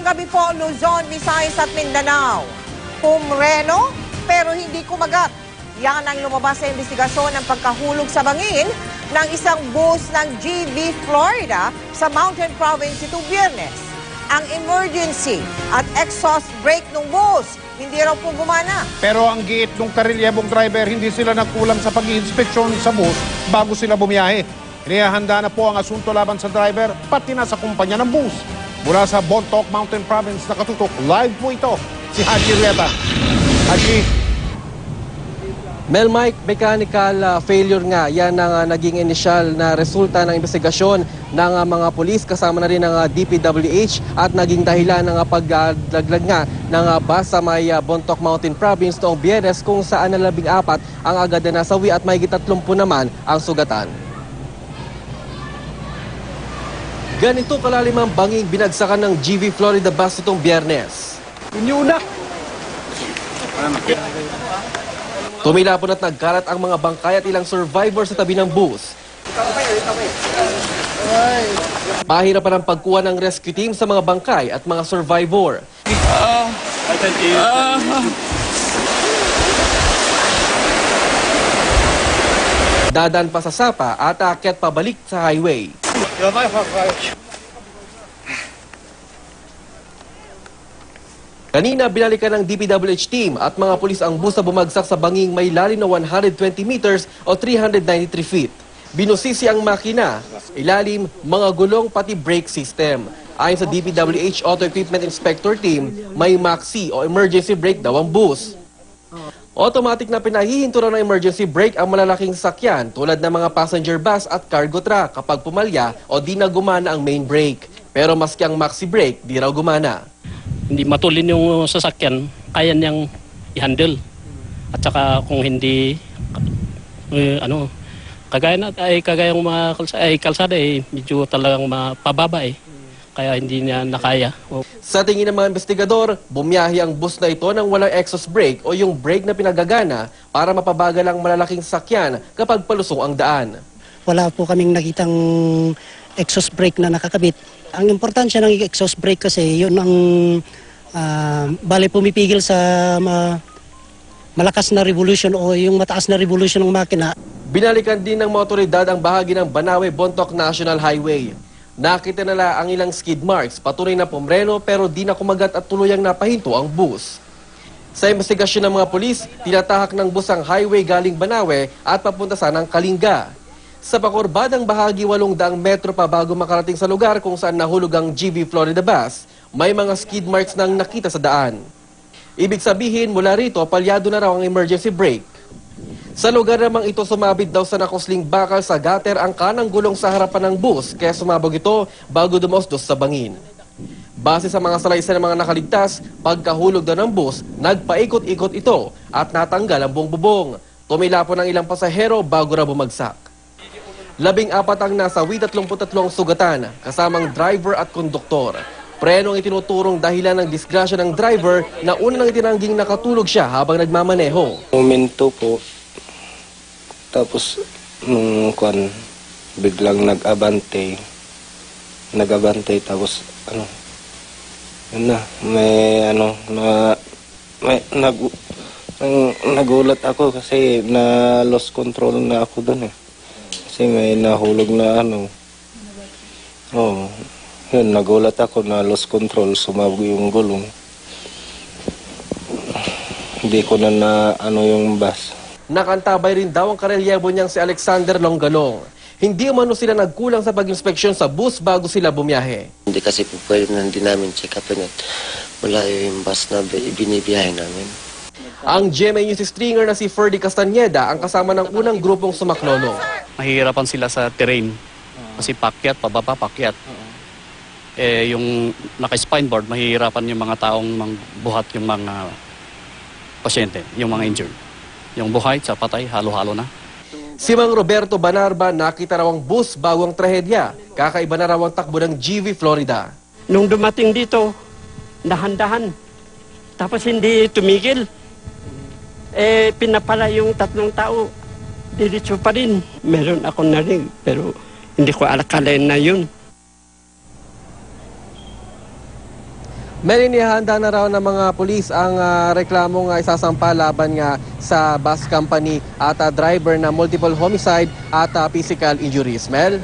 gabi po, Luzon, Visayas at Mindanao. Pumreno pero hindi kumagat. Yan ang lumabas sa investigasyon ng pagkahulog sa bangin ng isang bus ng GV Florida sa Mountain Province itong Biyernes. Ang emergency at exhaust brake ng bus hindi raw po gumana. Pero ang giit ng karelyebong driver, hindi sila nagkulang sa pag-iinspeksyon sa bus bago sila bumiyahe. Inihahanda na po ang asunto laban sa driver, pati na sa kumpanya ng bus. Mula sa Bontoc Mountain Province, nakatutok live po ito si Haji Rieta. Haji. Mike, mechanical failure nga. Yan ang naging inisyal na resulta ng investigasyon ng mga pulis kasama na rin ng DPWH at naging dahilan ng pagdaglag nga ng bus sa may Bontoc Mountain Province noong Biyernes kung saan na 14 ang agad na nasawi at mahigit 30 naman ang sugatan. Ganito kalalim ang banging binagsakan ng GV Florida bus itong Biyernes. Inyunak! Tumilapon at nagkalat ang mga bangkay at ilang survivor sa tabi ng bus. Pahirap pa ng pagkuha ng rescue team sa mga bangkay at mga survivor. Dadaan pa sa sapa at aakyat pabalik sa highway. Kanina binalikan ng DPWH team at mga pulis ang bus na bumagsak sa banging may lalim na 120 meters o 393 feet. Binusisi ang makina, ilalim, mga gulong pati brake system. Ayon sa DPWH Auto Equipment Inspector Team, may MAXI o emergency brake daw ang bus. Automatic na pinahihinto raw ng emergency brake ang malalaking sasakyan tulad ng mga passenger bus at cargo truck kapag pumalya o di na gumana ang main brake. Pero maski ang maxi brake, di raw gumana. Hindi matulin yung sasakyan, kaya niyang i-handle. At saka kung hindi, kagaya ng mga kalsada, medyo talagang mapababa kaya hindi niya nakaya. Sa tingin ng mga investigador, bumiyahe ang bus na ito ng walang exhaust brake o yung brake na pinagagana para mapabagal ang malalaking sasakyan kapag palusong ang daan. Wala po kaming nakitang exhaust brake na nakakabit. Ang importansya ng exhaust brake kasi yun ang bali pumipigil sa malakas na revolution o yung mataas na revolution ng makina. Binalikan din ng mga otoridad ang bahagi ng Banawe-Bontoc National Highway. Nakita nila ang ilang skid marks, patunay na pumreno pero di na kumagat at tuluyang napahinto ang bus. Sa investigasyon ng mga pulis, tinatahak ng bus ang highway galing Banawe at papunta sanang Kalinga. Sa pakurbadang bahagi 800 metro pa bago makarating sa lugar kung saan nahulog ang GV Florida bus, may mga skid marks nang nakita sa daan. Ibig sabihin mula rito, palyado na raw ang emergency brake. Sa lugar namang ito, sumabit daw sa nakusling bakal sa gutter ang kanang gulong sa harapan ng bus kaya sumabog ito bago dumausdos sa bangin. Base sa mga salaysay ng mga nakaligtas, pagkahulog daw ng bus, nagpaikot-ikot ito at natanggal ang buong bubong. Tumilapon ang ilang pasahero bago raw bumagsak. 14 ang nasawi, 33 sugatan, kasamang driver at konduktor. Prenong itinuturong dahilan ng disgrasya ng driver na una nang itinangging nakatulog siya habang nagmamaneho. Momento po, tapos biglang nag-abante, tapos yun na, nagulat ako kasi na lost control na ako dun Kasi may nahulog na yun, nagulat ako na lost control, sumabog yung gulong. Hindi ko na yung bus. Nakantabay rin daw ang karelyebo niyang si Alexander Longgalong. Hindi umano sila nagkulang sa pag-inspeksyon sa bus bago sila bumiyahe. Hindi kasi po pwede na hindi namin check upin at wala yung bus na binibiyahe namin. Ang GMA News stringer na si Ferdy Castañeda ang kasama ng unang grupong sumaklolo. Mahihirapan sila sa terrain kasi pakyat, pababa, pakyat. Yung naka-spine board, mahihirapan yung mga taong buhat yung mga pasyente, yung mga injured. Yung buhay sa patay, halo-halo na. Si Mang Roberto Banarba nakita raw ang bus bago ang trahedya. Kakaiba na raw ang takbo ng GV Florida. Nung dumating dito, dahan-dahan. Tapos hindi tumigil. Pinapala yung 3 tao. Diretso pa rin. Meron akong narinig, pero hindi ko alakalain na yun. Mel, inihanda na raw ng mga pulis ang reklamong isasampa laban nga sa bus company at driver na multiple homicide at physical injuries. Mel?